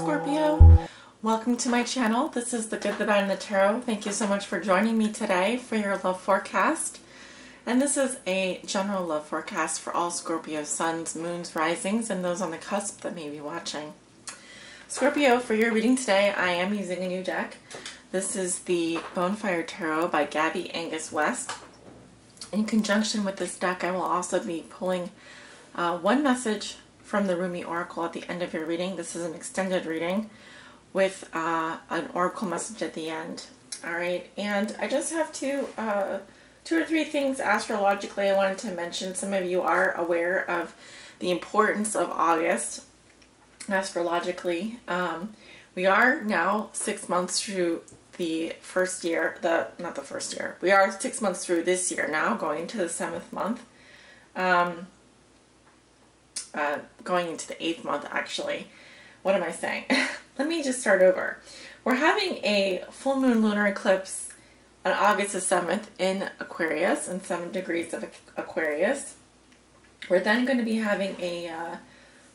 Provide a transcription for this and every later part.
Scorpio. Welcome to my channel. This is The Good, the Bad, and the Tarot. Thank you so much for joining me today for your love forecast. And this is a general love forecast for all Scorpio suns, moons, risings, and those on the cusp that may be watching. Scorpio, for your reading today, I am using a new deck. This is the Bonfire Tarot by Gabby Angus West. In conjunction with this deck, I will also be pulling one message from the Rumi Oracle at the end of your reading. This is an extended reading with an oracle message at the end. Alright, and I just have two or three things astrologically I wanted to mention. Some of you are aware of the importance of August astrologically. We are now 6 months through the first year, we are 6 months through this year now, going into the 7th month. Going into the 8th month, actually. What am I saying? Let me just start over. We're having a full moon lunar eclipse on August the 7th in Aquarius, in 7 degrees of Aquarius. We're then going to be having a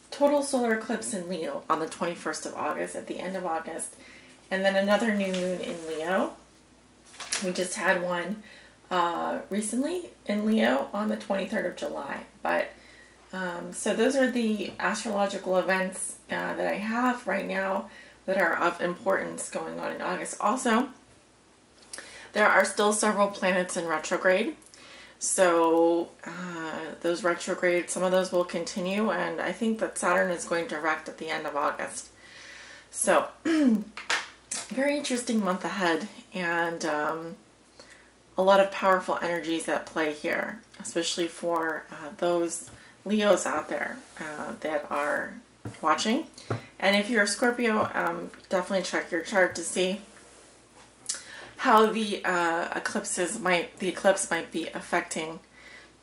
total solar eclipse in Leo on the 21st of August, at the end of August. And then another new moon in Leo. We just had one recently in Leo on the 23rd of July. But so those are the astrological events that I have right now that are of importance going on in August. Also, there are still several planets in retrograde. So those retrogrades, some of those will continue, and I think that Saturn is going direct at the end of August. So very interesting month ahead, and a lot of powerful energies at play here, especially for those Leos out there that are watching. And if you're a Scorpio, definitely check your chart to see how the eclipse might be affecting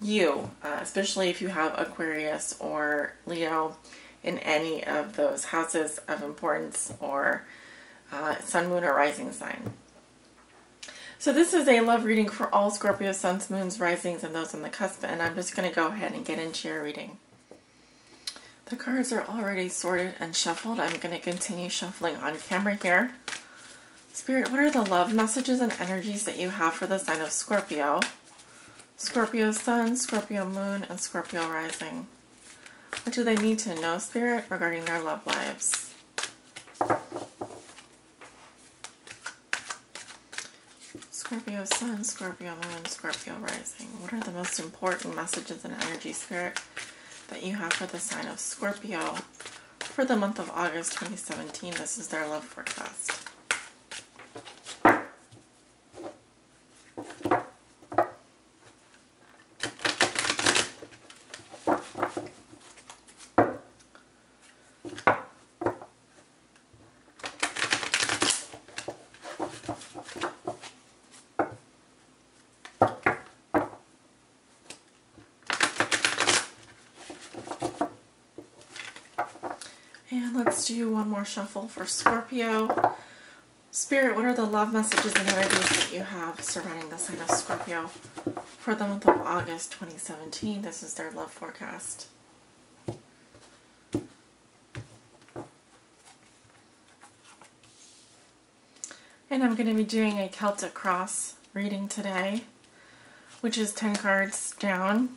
you, especially if you have Aquarius or Leo in any of those houses of importance, or sun, moon, or rising sign. So this is a love reading for all Scorpio suns, moons, risings, and those on the cusp, and I'm just going to go ahead and get into your reading. The cards are already sorted and shuffled. I'm going to continue shuffling on camera here. Spirit, what are the love messages and energies that you have for the sign of Scorpio? Scorpio sun, Scorpio moon, and Scorpio rising. What do they need to know, Spirit, regarding their love lives? Scorpio sun, Scorpio moon, Scorpio rising. What are the most important messages and energy, Spirit, that you have for the sign of Scorpio for the month of August 2017? This is their love forecast. And let's do one more shuffle for Scorpio. Spirit, what are the love messages and energies that you have surrounding the sign of Scorpio for the month of August 2017? This is their love forecast. And I'm going to be doing a Celtic Cross reading today, which is 10 cards down.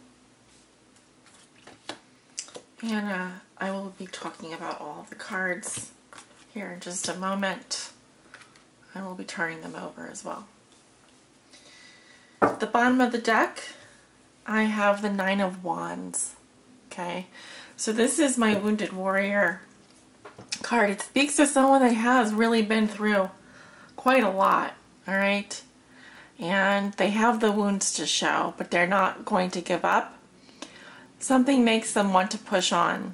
And I will be talking about all the cards here in just a moment. I will be turning them over as well. At the bottom of the deck, I have the 9 of Wands. Okay, so this is my Wounded Warrior card. It speaks to someone that has really been through quite a lot, alright? And they have the wounds to show, but they're not going to give up. Something makes them want to push on,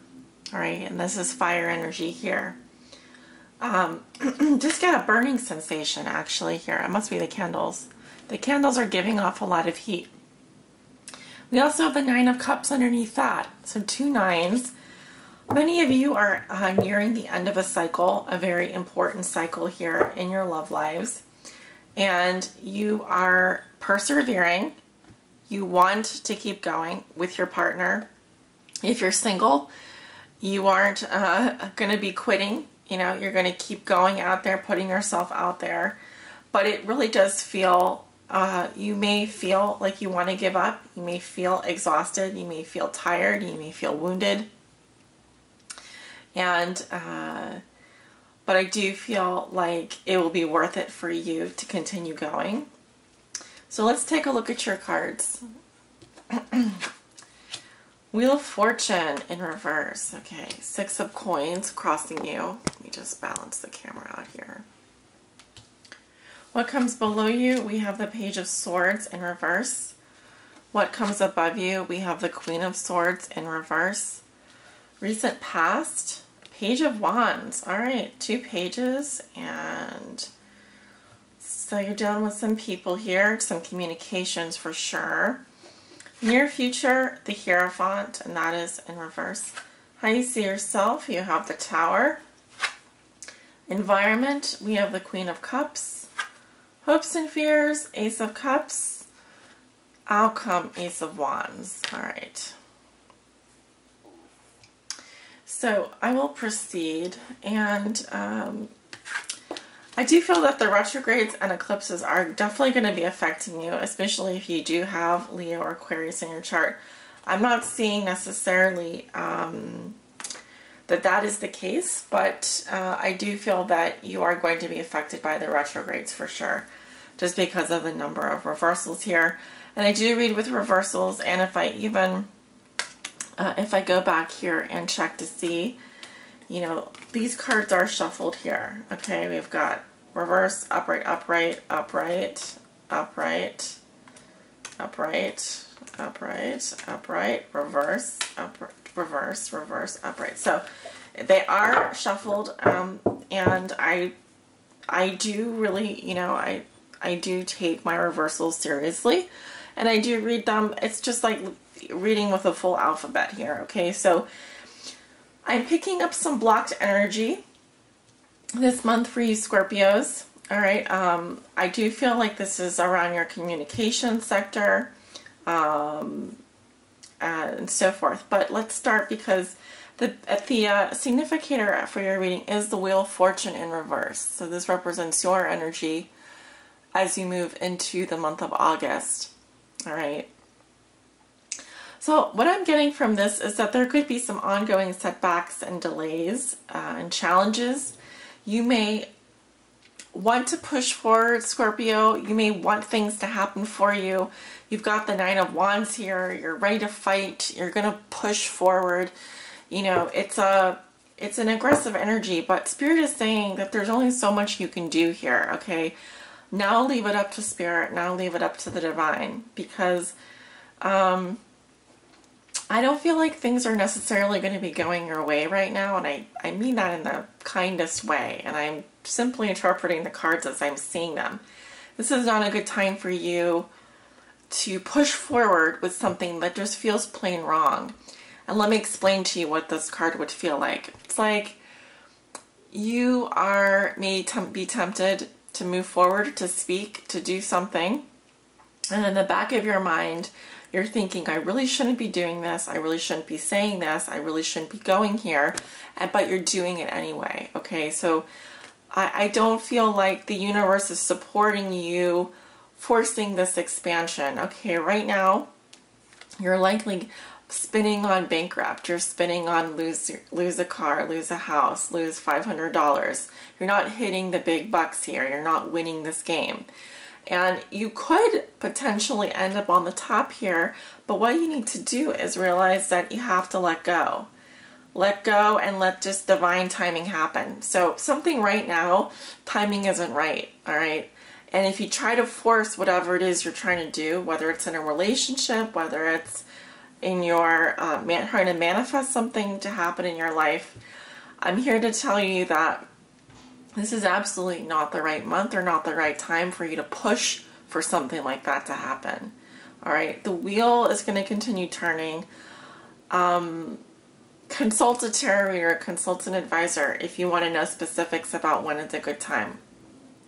alright? And this is fire energy here. Just get a burning sensation actually here. It must be the candles. The candles are giving off a lot of heat. We also have the 9 of Cups underneath that. So 2 9s. Many of you are nearing the end of a cycle, a very important cycle here in your love lives. And you are persevering. You want to keep going with your partner. If you're single, you aren't going to be quitting You know, you're going to keep going out there, putting yourself out there. But it really does feel, you may feel like you want to give up. You may feel exhausted. You may feel tired. You may feel wounded. And, but I do feel like it will be worth it for you to continue going. So let's take a look at your cards. Wheel of Fortune in reverse. Okay, 6 of Coins crossing you. Let me just balance the camera out here. What comes below you? We have the Page of Swords in reverse. What comes above you? We have the Queen of Swords in reverse. Recent past, Page of Wands. All right, 2 pages, and so you're dealing with some people here, some communications for sure. Near future, the Hierophant, and that is in reverse. How you see yourself, you have the Tower. Environment, we have the Queen of Cups. Hopes and fears, Ace of Cups. Outcome, Ace of Wands. All right. So I will proceed, and I do feel that the retrogrades and eclipses are definitely going to be affecting you, especially if you do have Leo or Aquarius in your chart. I'm not seeing necessarily that is the case, but I do feel that you are going to be affected by the retrogrades for sure, just because of the number of reversals here. And I do read with reversals, and if I even, if I go back here and check to see, you know, these cards are shuffled here. Okay, we've got reverse, upright, upright, upright, upright, upright, upright, upright, reverse, upright, reverse, reverse, upright. So they are shuffled, and I do really, you know, I do take my reversals seriously, and I do read them. It's just like reading with a full alphabet here. Okay, so I'm picking up some blocked energy this month for you Scorpios. All right, I do feel like this is around your communication sector, and so forth. But let's start, because the significator for your reading is the Wheel of Fortune in reverse. So this represents your energy as you move into the month of August. All right. So what I'm getting from this is that there could be some ongoing setbacks and delays and challenges. You may want to push forward, Scorpio. You may want things to happen for you. You've got the Nine of Wands here. You're ready to fight. You're going to push forward. You know, it's an aggressive energy, but Spirit is saying that there's only so much you can do here, okay? Now leave it up to Spirit. Now leave it up to the Divine, because I don't feel like things are necessarily going to be going your way right now, and I mean that in the kindest way, and I'm simply interpreting the cards as I'm seeing them. This is not a good time for you to push forward with something that just feels plain wrong. And let me explain to you what this card would feel like. It's like you may be tempted to move forward, to speak, to do something, and in the back of your mind, you're thinking, I really shouldn't be doing this. I really shouldn't be saying this. I really shouldn't be going here. But you're doing it anyway. Okay, so I don't feel like the universe is supporting you forcing this expansion. Okay, right now, you're likely spinning on bankrupt. You're spinning on lose a car, lose a house, lose $500. You're not hitting the big bucks here. You're not winning this game. And you could potentially end up on the top here, but what you need to do is realize that you have to let go. Let go and let just divine timing happen. So something right now, timing isn't right, all right? And if you try to force whatever it is you're trying to do, whether it's in a relationship, whether it's in your trying to manifest something to happen in your life, I'm here to tell you that this is absolutely not the right month or not the right time for you to push for something like that to happen. All right, the wheel is going to continue turning. Consult a tarot reader, consult an advisor if you want to know specifics about when it's a good time.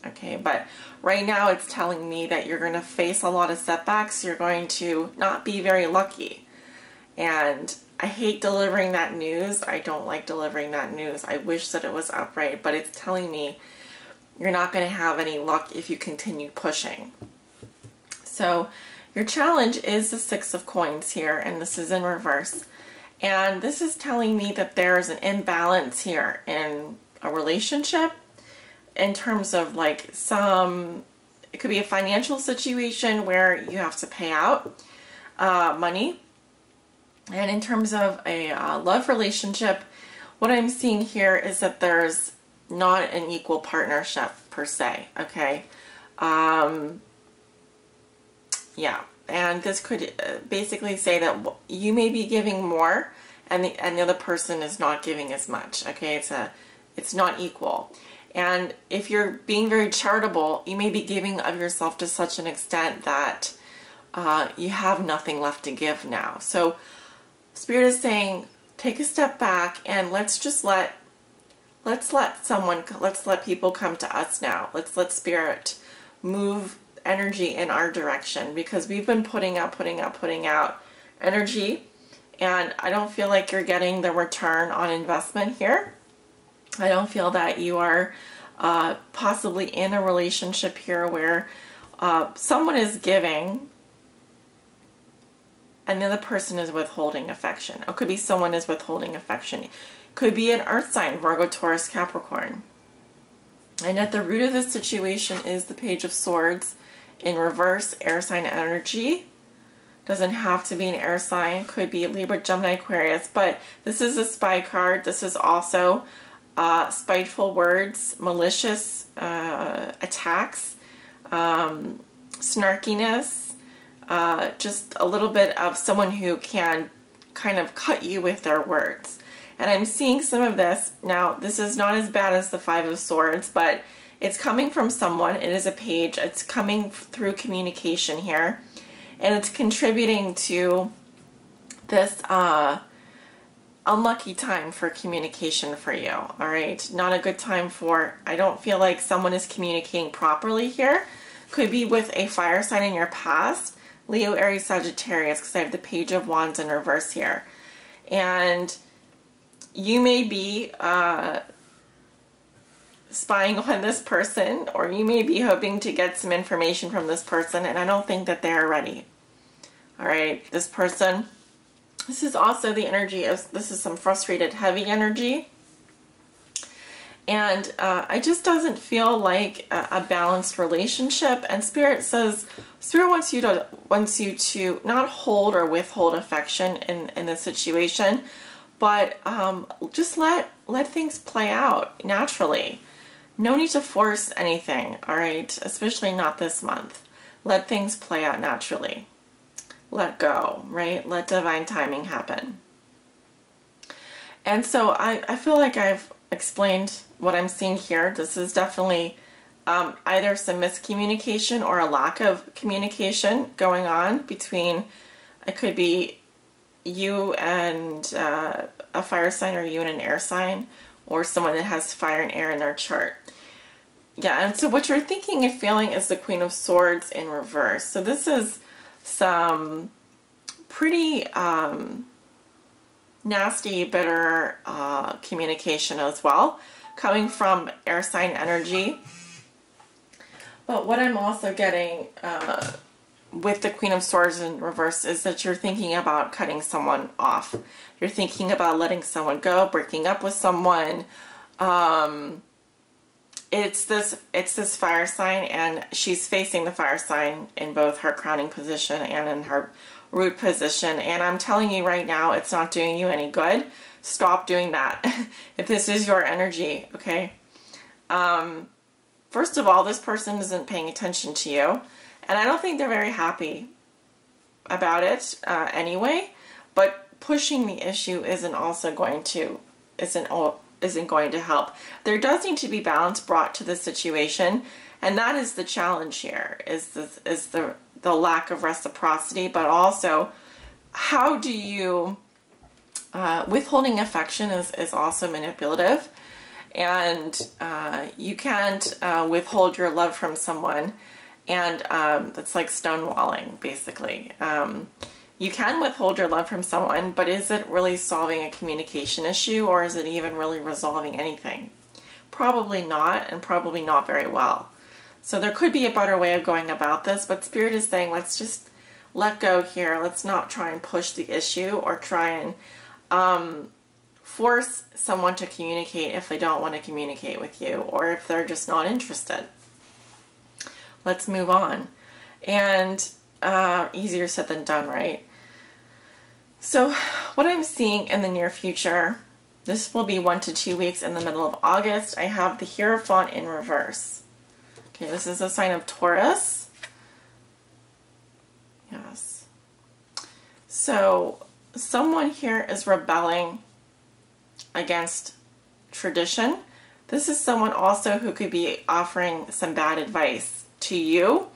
Okay, but right now it's telling me that you're going to face a lot of setbacks. You're going to not be very lucky. And I hate delivering that news. I don't like delivering that news. I wish that it was upright, but it's telling me you're not going to have any luck if you continue pushing. So your challenge is the Six of Coins here, and this is in reverse. And this is telling me that there's an imbalance here in a relationship in terms of like it could be a financial situation where you have to pay out money. And in terms of a love relationship, what I'm seeing here is that there's not an equal partnership per se, okay? Yeah, and this could basically say that you may be giving more and the other person is not giving as much, okay? It's not equal. And if you're being very charitable, you may be giving of yourself to such an extent that you have nothing left to give now. So Spirit is saying, take a step back and let's let people come to us now. Let's let Spirit move energy in our direction, because we've been putting out energy, and I don't feel like you're getting the return on investment here. I don't feel that you are possibly in a relationship here where someone is giving and the other person is withholding affection. It could be someone is withholding affection. It could be an earth sign, Virgo, Taurus, Capricorn. And at the root of this situation is the Page of Swords in reverse, air sign energy. Doesn't have to be an air sign. Could be Libra, Gemini, Aquarius. But this is a spy card. This is also spiteful words, malicious attacks, snarkiness, just a little bit of someone who can kind of cut you with their words. And I'm seeing some of this. Now, this is not as bad as the Five of Swords, but it's coming from someone. It is a page. It's coming through communication here. And it's contributing to this unlucky time for communication for you. All right? Not a good time for, I don't feel like someone is communicating properly here. Could be with a fire sign in your past. Leo, Aries, Sagittarius, because I have the Page of Wands in reverse here. And you may be spying on this person, or you may be hoping to get some information from this person, and I don't think that they're ready. All right, this person, this is also the energy of, this is some frustrated, heavy energy. And it just doesn't feel like a balanced relationship. And Spirit says, Spirit wants you to not hold or withhold affection in this situation, but just let things play out naturally. No need to force anything, all right? Especially not this month. Let things play out naturally. Let go, right? Let divine timing happen. And so I feel like I've explained what I'm seeing here. This is definitely either some miscommunication or a lack of communication going on between, it could be you and a fire sign, or you and an air sign, or someone that has fire and air in their chart. Yeah, and so what you're thinking and feeling is the Queen of Swords in reverse. So this is some pretty nasty, bitter communication as well, coming from air sign energy. But what I'm also getting with the Queen of Swords in reverse is that you're thinking about cutting someone off. You're thinking about letting someone go, breaking up with someone. It's this fire sign, and she's facing the fire sign in both her crowning position and in her root position. And I'm telling you right now, it's not doing you any good. Stop doing that. If this is your energy, okay? First of all, this person isn't paying attention to you, and I don't think they're very happy about it anyway. But pushing the issue isn't going to help. There does need to be balance brought to the situation, and that is the challenge here, is the lack of reciprocity, but also how do you withholding affection is also manipulative, and you can't withhold your love from someone, and that's like stonewalling basically. You can withhold your love from someone, but is it really solving a communication issue, or is it even really resolving anything? Probably not, and probably not very well. So there could be a better way of going about this, but Spirit is saying let's just let go here. Let's not try and push the issue or try and force someone to communicate if they don't want to communicate with you, or if they're just not interested. Let's move on. And easier said than done, right? So what I'm seeing in the near future, this will be 1 to 2 weeks in the middle of August. I have the Hierophant in reverse. Okay, this is a sign of Taurus. Yes. So someone here is rebelling against tradition. This is someone also who could be offering some bad advice to you.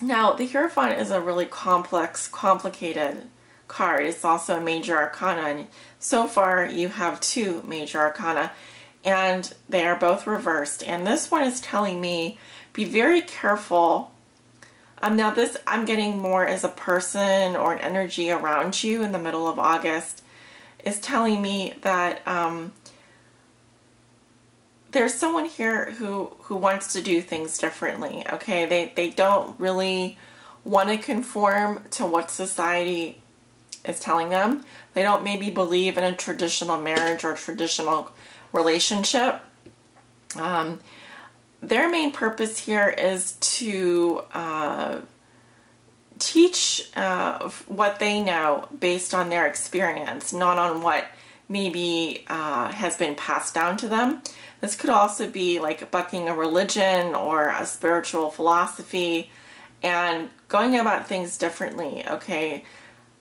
Now, the Hierophant is a really complex, complicated card. It's also a major arcana, and so far you have 2 major arcana, and they are both reversed. And this one is telling me, be very careful. Now this, I'm getting more as a person or an energy around you in the middle of August, is telling me that there's someone here who wants to do things differently, okay? They don't really want to conform to what society is telling them. They don't maybe believe in a traditional marriage or traditional relationship. Their main purpose here is to teach what they know based on their experience, not on what maybe has been passed down to them. This could also be like bucking a religion or a spiritual philosophy and going about things differently, okay?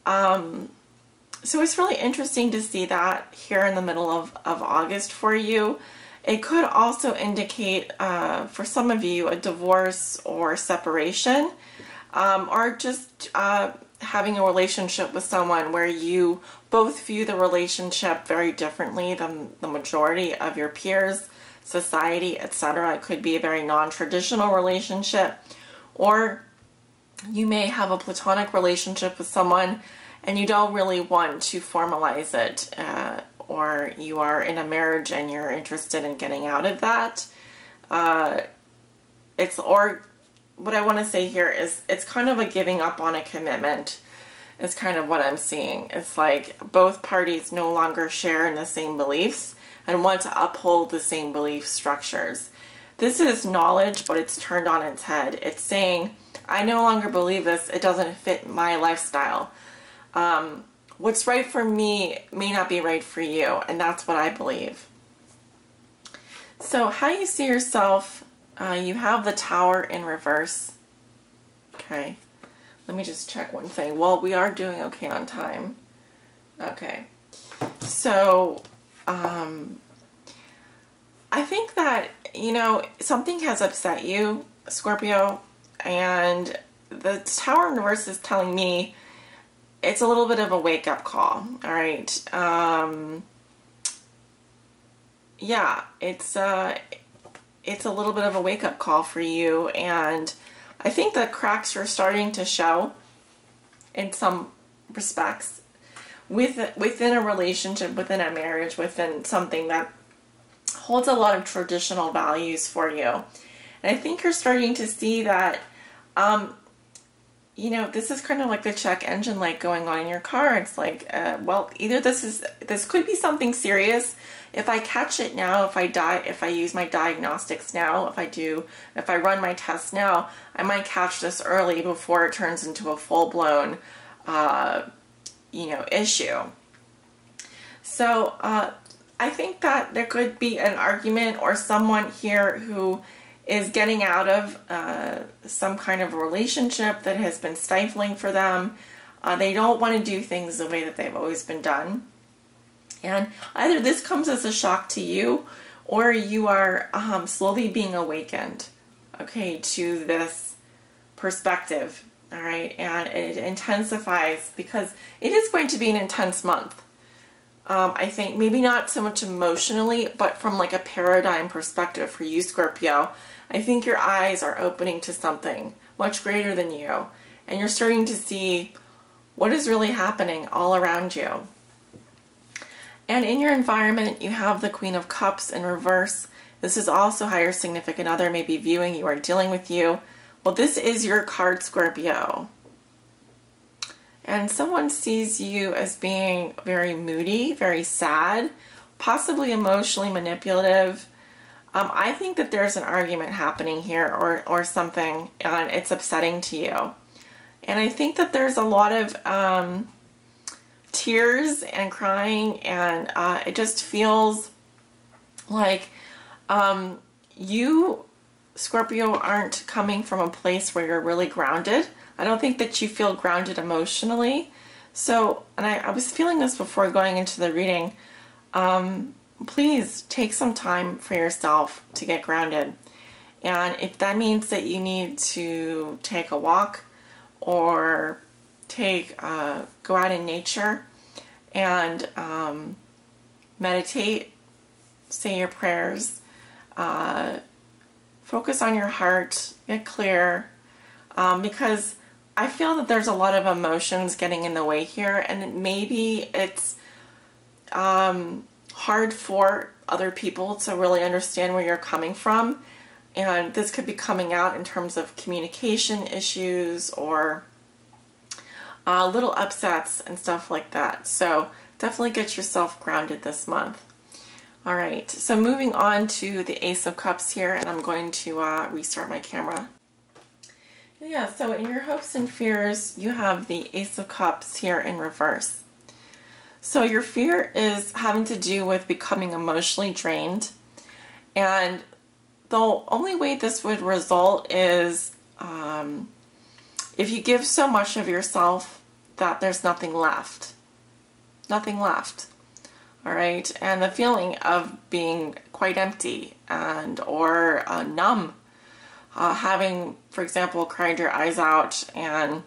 So it's really interesting to see that here in the middle of August for you. It could also indicate, for some of you, a divorce or separation, or just having a relationship with someone where you both view the relationship very differently than the majority of your peers, society, etc. It could be a very non-traditional relationship, or you may have a platonic relationship with someone and you don't really want to formalize it, or you are in a marriage and you're interested in getting out of that. Or what I want to say here is it's kind of a giving up on a commitment is kind of what I'm seeing. It's like both parties no longer share in the same beliefs and want to uphold the same belief structures. This is knowledge, but it's turned on its head. It's saying, I no longer believe this. It doesn't fit my lifestyle. What's right for me may not be right for you, and that's what I believe. So how you see yourself, you have the Tower in reverse. Okay, let me just check one thing. Well, we are doing okay on time. Okay, so I think that, you know, something has upset you, Scorpio, and the Tower in reverse is telling me it's a little bit of a wake-up call, all right? Yeah, it's a little bit of a wake-up call for you, and I think the cracks are starting to show in some respects within a relationship, within a marriage, within something that holds a lot of traditional values for you. And I think you're starting to see that, you know, this is kind of like the check engine light going on in your car. It's like, well, either this could be something serious. If I catch it now, if I use my diagnostics now, if I run my tests now, I might catch this early before it turns into a full-blown, you know, issue. So, I think that there could be an argument or someone here who is getting out of some kind of a relationship that has been stifling for them. They don't want to do things the way that they've always been done. And either this comes as a shock to you, or you are slowly being awakened, okay, to this perspective, all right? And it intensifies because it is going to be an intense month. I think maybe not so much emotionally, but from like a paradigm perspective for you, Scorpio, I think your eyes are opening to something much greater than you. and you're starting to see what is really happening all around you. And in your environment, you have the Queen of Cups in reverse. This is also how your significant other may be viewing you or dealing with you. Well, this is your card, Scorpio. And someone sees you as being very moody, very sad, possibly emotionally manipulative. I think that there's an argument happening here or something, and it's upsetting to you. And I think that there's a lot of tears and crying, and it just feels like you, Scorpio, aren't coming from a place where you're really grounded. I don't think that you feel grounded emotionally. So, and I was feeling this before going into the reading, please take some time for yourself to get grounded. And if that means that you need to take a walk or go out in nature and meditate, say your prayers, focus on your heart, get clear, because I feel that there's a lot of emotions getting in the way here, and maybe it's hard for other people to really understand where you're coming from, and this could be coming out in terms of communication issues or little upsets and stuff like that. So definitely get yourself grounded this month. All right, so moving on to the Ace of Cups here, and I'm going to restart my camera. Yeah, so in your hopes and fears, you have the Ace of Cups here in reverse. So your fear is having to do with becoming emotionally drained, and the only way this would result is if you give so much of yourself that there's nothing left. Nothing left. All right, and the feeling of being quite empty and or numb, having, for example, cried your eyes out and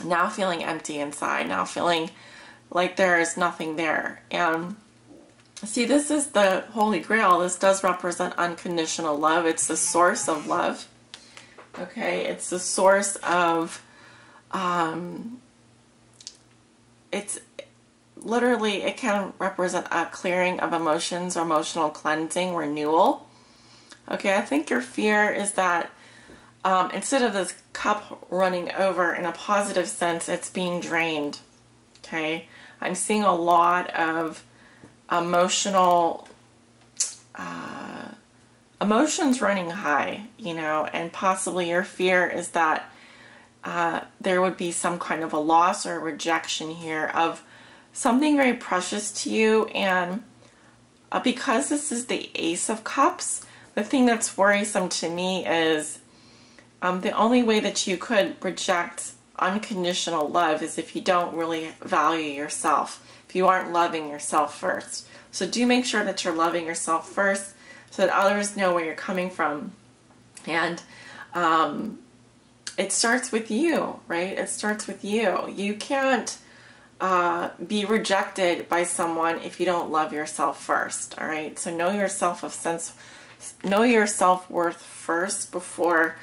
now feeling empty inside, now feeling like there is nothing there. And see, this is the Holy Grail. This does represent unconditional love. It's the source of love. Okay, it's the source of, it's literally, it can represent a clearing of emotions or emotional cleansing, renewal. Okay, I think your fear is that instead of this cup running over in a positive sense, it's being drained. Okay, I'm seeing a lot of emotions running high, you know, and possibly your fear is that there would be some kind of a loss or a rejection here of something very precious to you. And because this is the Ace of Cups, the thing that's worrisome to me is the only way that you could reject unconditional love is if you don't really value yourself, if you aren't loving yourself first. So do make sure that you're loving yourself first so that others know where you're coming from. And it starts with you, right? It starts with you. You can't be rejected by someone if you don't love yourself first. All right, so know your self-worth first before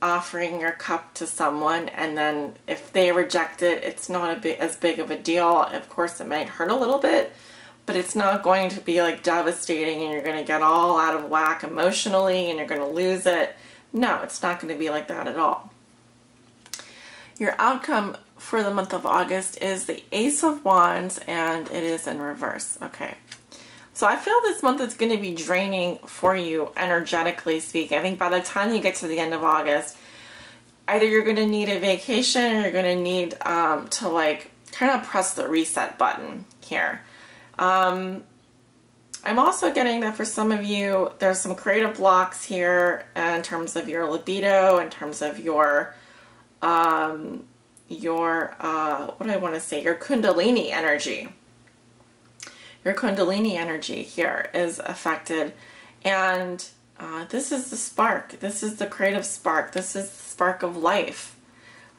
offering your cup to someone. And then if they reject it, it's not as big of a deal. Of course, it might hurt a little bit, but it's not going to be like devastating and you're going to get all out of whack emotionally and you're going to lose it. No, it's not going to be like that at all. Your outcome for the month of August is the Ace of Wands, and it is in reverse. Okay, so I feel this month is going to be draining for you, energetically speaking. I think by the time you get to the end of August, either you're going to need a vacation or you're going to need to like kind of press the reset button here. I'm also getting that for some of you, there's some creative blocks here in terms of your libido, in terms of your what do I want to say, your Kundalini energy. Your Kundalini energy here is affected, and this is the spark. This is the creative spark. This is the spark of life.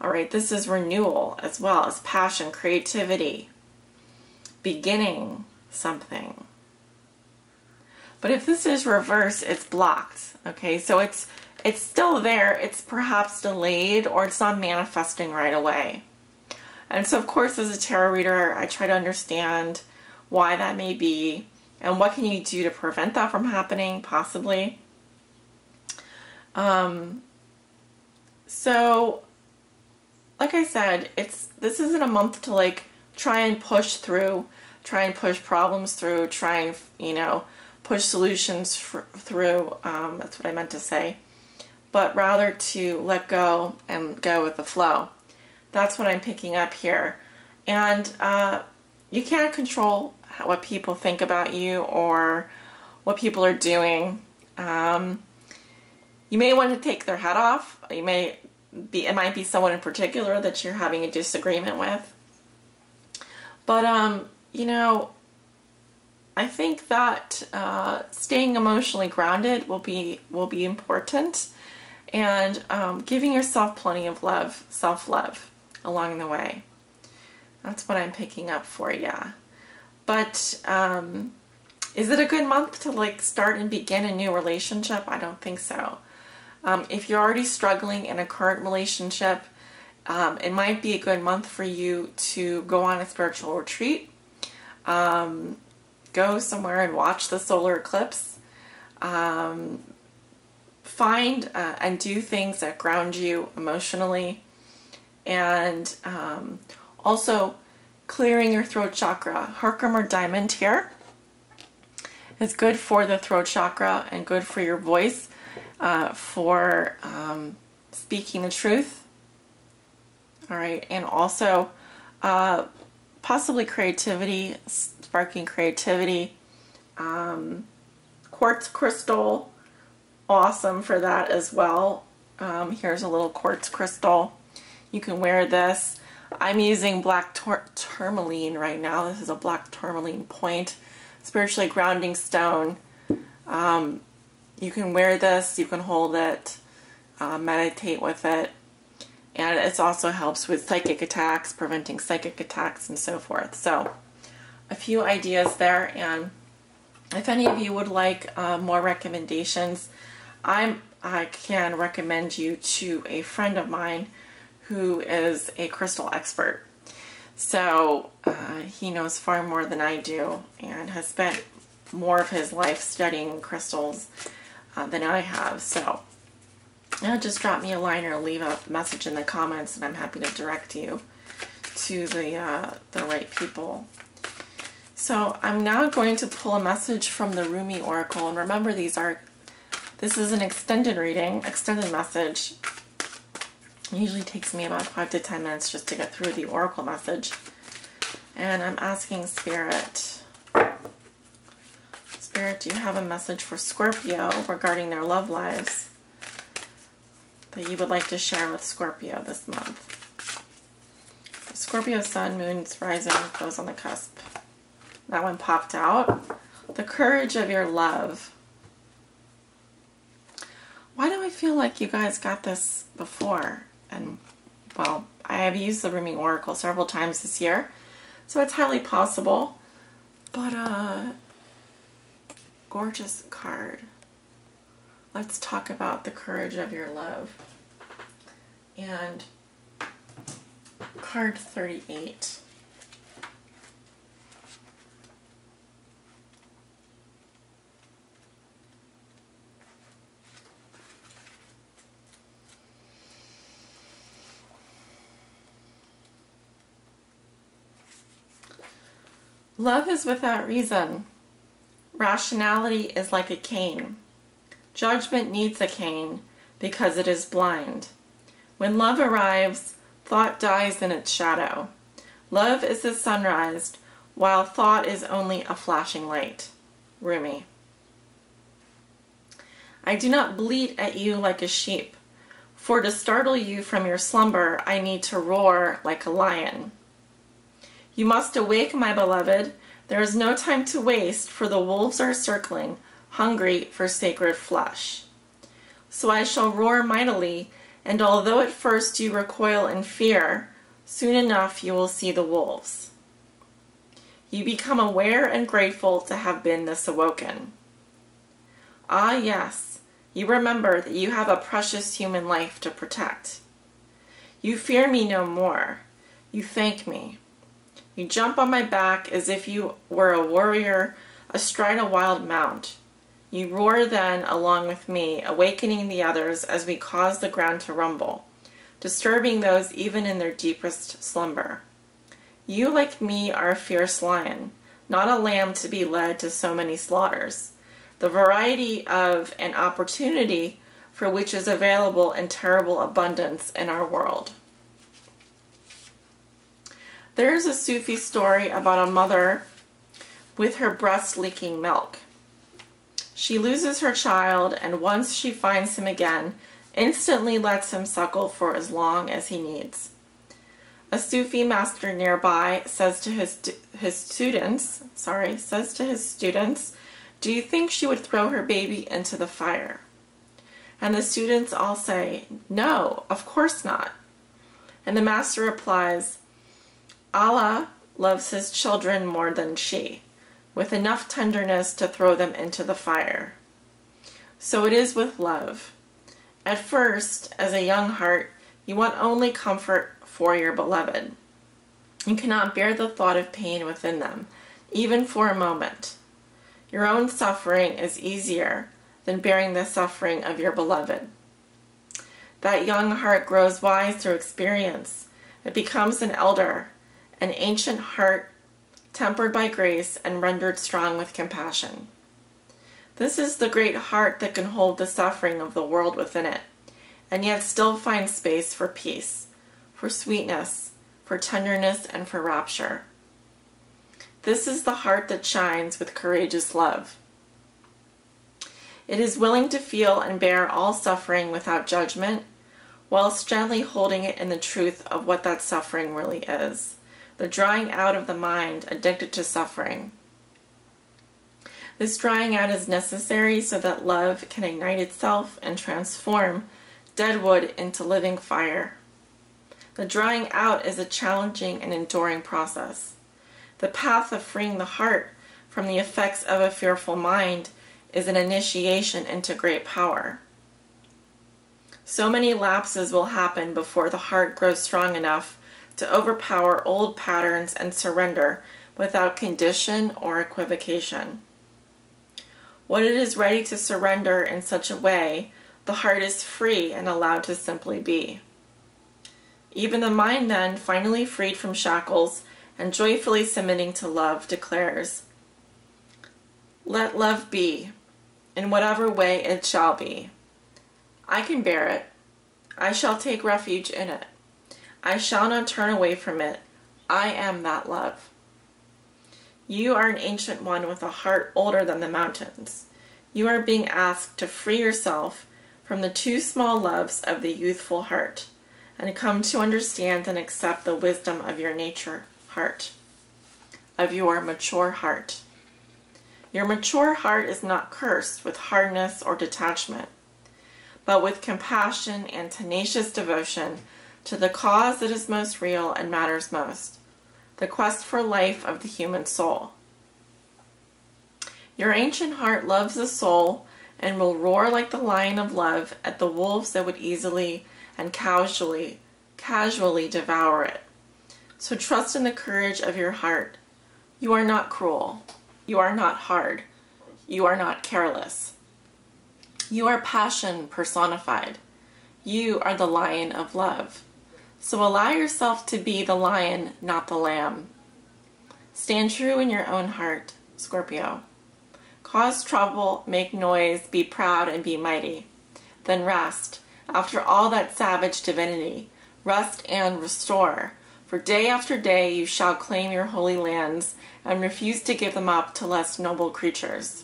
All right, this is renewal as well as passion, creativity, beginning something. But if this is reverse, it's blocked. Okay, so it's it's still there. It's perhaps delayed, or it's not manifesting right away. And so, of course, as a tarot reader, I try to understand why that may be and what can you do to prevent that from happening, possibly. So, like I said, this isn't a month to like try and push through, try and push problems through, try and, you know, push solutions through. That's what I meant to say. But rather to let go and go with the flow. That's what I'm picking up here. And you can't control what people think about you or what people are doing. You may want to take their head off. It might be someone in particular that you're having a disagreement with. But, you know, I think that staying emotionally grounded will be important, and giving yourself plenty of love, self-love along the way. That's what I'm picking up for you. But is it a good month to like start and begin a new relationship? I don't think so. If you're already struggling in a current relationship, it might be a good month for you to go on a spiritual retreat. Go somewhere and watch the solar eclipse. Find and do things that ground you emotionally. And also clearing your throat chakra. Herkimer diamond here is good for the throat chakra and good for your voice, for speaking the truth. All right, and also possibly creativity, sparking creativity. Quartz crystal, awesome for that as well. Here's a little quartz crystal. You can wear this. I'm using black tourmaline right now. This is a black tourmaline point, spiritually grounding stone. You can wear this, you can hold it, meditate with it. And it also helps with psychic attacks, preventing psychic attacks and so forth. So a few ideas there. And if any of you would like more recommendations, I can recommend you to a friend of mine who is a crystal expert. So he knows far more than I do and has spent more of his life studying crystals than I have. So just drop me a line or leave a message in the comments, and I'm happy to direct you to the right people. So I'm now going to pull a message from the Rumi Oracle, and remember this is an extended reading, extended message. It usually takes me about 5 to 10 minutes just to get through the Oracle message. And I'm asking Spirit, do you have a message for Scorpio regarding their love lives that you would like to share with Scorpio this month? Scorpio Sun, Moon's rising, goes on the cusp. That one popped out. The courage of your love. Why do I feel like you guys got this before? And, well, I have used the Rumi Oracle several times this year, so it's highly possible. But, gorgeous card. Let's talk about the courage of your love. And card 38. Love is without reason. Rationality is like a cane. Judgment needs a cane because it is blind. When love arrives, thought dies in its shadow. Love is the sunrise, while thought is only a flashing light. Rumi. I do not bleat at you like a sheep, for to startle you from your slumber I need to roar like a lion. You must awake, my beloved. There is no time to waste, for the wolves are circling, hungry for sacred flesh. So I shall roar mightily, and although at first you recoil in fear, soon enough you will see the wolves. You become aware and grateful to have been thus awoken. Ah yes, You remember that you have a precious human life to protect. You fear me no more. You thank me. You jump on my back as if you were a warrior astride a wild mount. You roar then along with me, awakening the others as we cause the ground to rumble, disturbing those even in their deepest slumber. You, like me, are a fierce lion, not a lamb to be led to so many slaughters, the variety of an opportunity for which is available in terrible abundance in our world. There is a Sufi story about a mother with her breast leaking milk. She loses her child, and once she finds him again, instantly lets him suckle for as long as he needs. A Sufi master nearby says to his students, "Do you think she would throw her baby into the fire?" And the students all say, "No, of course not." And the master replies, "Allah loves his children more than she, with enough tenderness to throw them into the fire." So it is with love. At first, as a young heart, you want only comfort for your beloved. You cannot bear the thought of pain within them, even for a moment. Your own suffering is easier than bearing the suffering of your beloved. That young heart grows wise through experience. It becomes an elder, an ancient heart tempered by grace and rendered strong with compassion. This is the great heart that can hold the suffering of the world within it, and yet still find space for peace, for sweetness, for tenderness, and for rapture. This is the heart that shines with courageous love. It is willing to feel and bear all suffering without judgment, whilst gently holding it in the truth of what that suffering really is, the drying out of the mind addicted to suffering. This drying out is necessary so that love can ignite itself and transform dead wood into living fire. The drying out is a challenging and enduring process. The path of freeing the heart from the effects of a fearful mind is an initiation into great power. So many lapses will happen before the heart grows strong enough to overpower old patterns and surrender without condition or equivocation. When it is ready to surrender in such a way, the heart is free and allowed to simply be. Even the mind then, finally freed from shackles and joyfully submitting to love, declares, "Let love be, in whatever way it shall be. I can bear it. I shall take refuge in it. I shall not turn away from it. I am that love." You are an ancient one with a heart older than the mountains. You are being asked to free yourself from the too small loves of the youthful heart and come to understand and accept the wisdom of your nature heart, of your mature heart. Your mature heart is not cursed with hardness or detachment, but with compassion and tenacious devotion to the cause that is most real and matters most, the quest for life of the human soul. Your ancient heart loves the soul and will roar like the lion of love at the wolves that would easily and casually devour it. So trust in the courage of your heart. You are not cruel. You are not hard. You are not careless. You are passion personified. You are the lion of love. So allow yourself to be the lion, not the lamb. Stand true in your own heart, Scorpio. Cause trouble, make noise, be proud, and be mighty. Then rest. After all that savage divinity, rest and restore. For day after day you shall claim your holy lands and refuse to give them up to less noble creatures.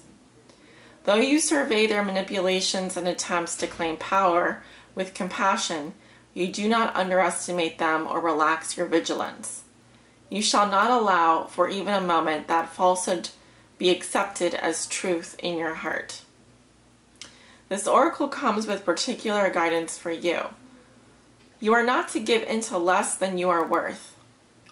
Though you survey their manipulations and attempts to claim power with compassion, you do not underestimate them or relax your vigilance. You shall not allow for even a moment that falsehood be accepted as truth in your heart. This oracle comes with particular guidance for you. You are not to give into less than you are worth,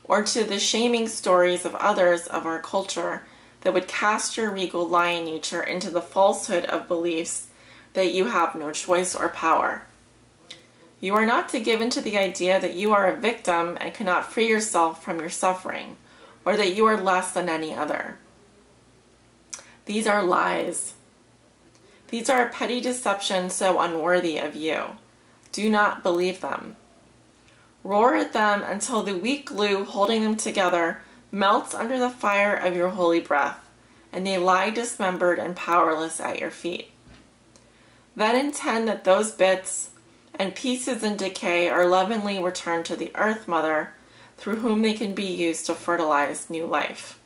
or to the shaming stories of others of our culture that would cast your regal lion nature into the falsehood of beliefs that you have no choice or power. You are not to give in to the idea that you are a victim and cannot free yourself from your suffering, or that you are less than any other. These are lies. These are a petty deception so unworthy of you. Do not believe them. Roar at them until the weak glue holding them together melts under the fire of your holy breath, and they lie dismembered and powerless at your feet. Then intend that those bits and pieces in decay are lovingly returned to the Earth Mother, through whom they can be used to fertilize new life.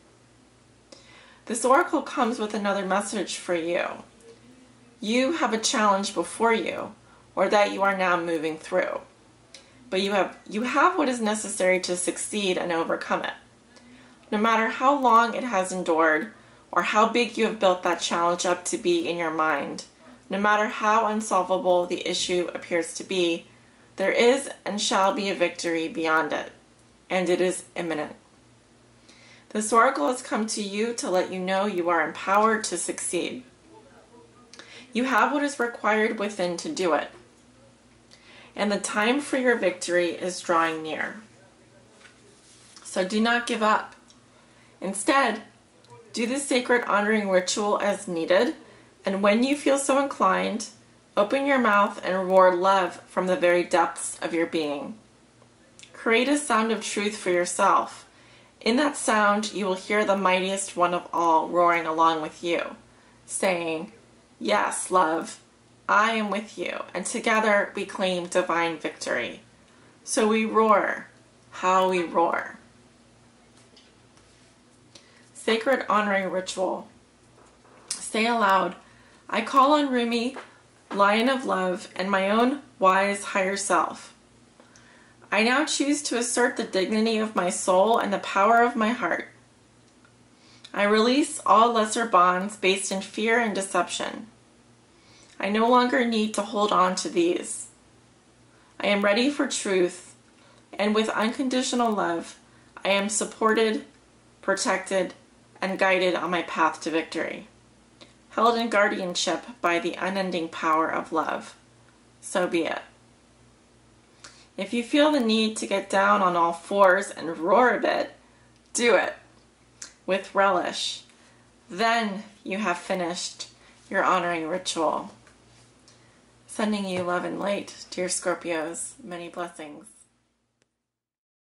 This oracle comes with another message for you. You have a challenge before you, or that you are now moving through. But you have what is necessary to succeed and overcome it. No matter how long it has endured, or how big you have built that challenge up to be in your mind, no matter how unsolvable the issue appears to be, there is and shall be a victory beyond it, and it is imminent. This oracle has come to you to let you know you are empowered to succeed. You have what is required within to do it, and the time for your victory is drawing near. So do not give up. Instead, do the sacred honoring ritual as needed, and when you feel so inclined, open your mouth and roar love from the very depths of your being. Create a sound of truth for yourself. In that sound, you will hear the mightiest one of all roaring along with you, saying, "Yes, love, I am with you, and together we claim divine victory." So we roar, how we roar. Sacred honoring ritual. Say aloud, "I call on Rumi, Lion of Love, and my own wise higher self. I now choose to assert the dignity of my soul and the power of my heart. I release all lesser bonds based in fear and deception. I no longer need to hold on to these. I am ready for truth, and with unconditional love, I am supported, protected, and guided on my path to victory, held in guardianship by the unending power of love. So be it." If you feel the need to get down on all fours and roar a bit, do it with relish. Then you have finished your honoring ritual. Sending you love and light, dear Scorpios. Many blessings.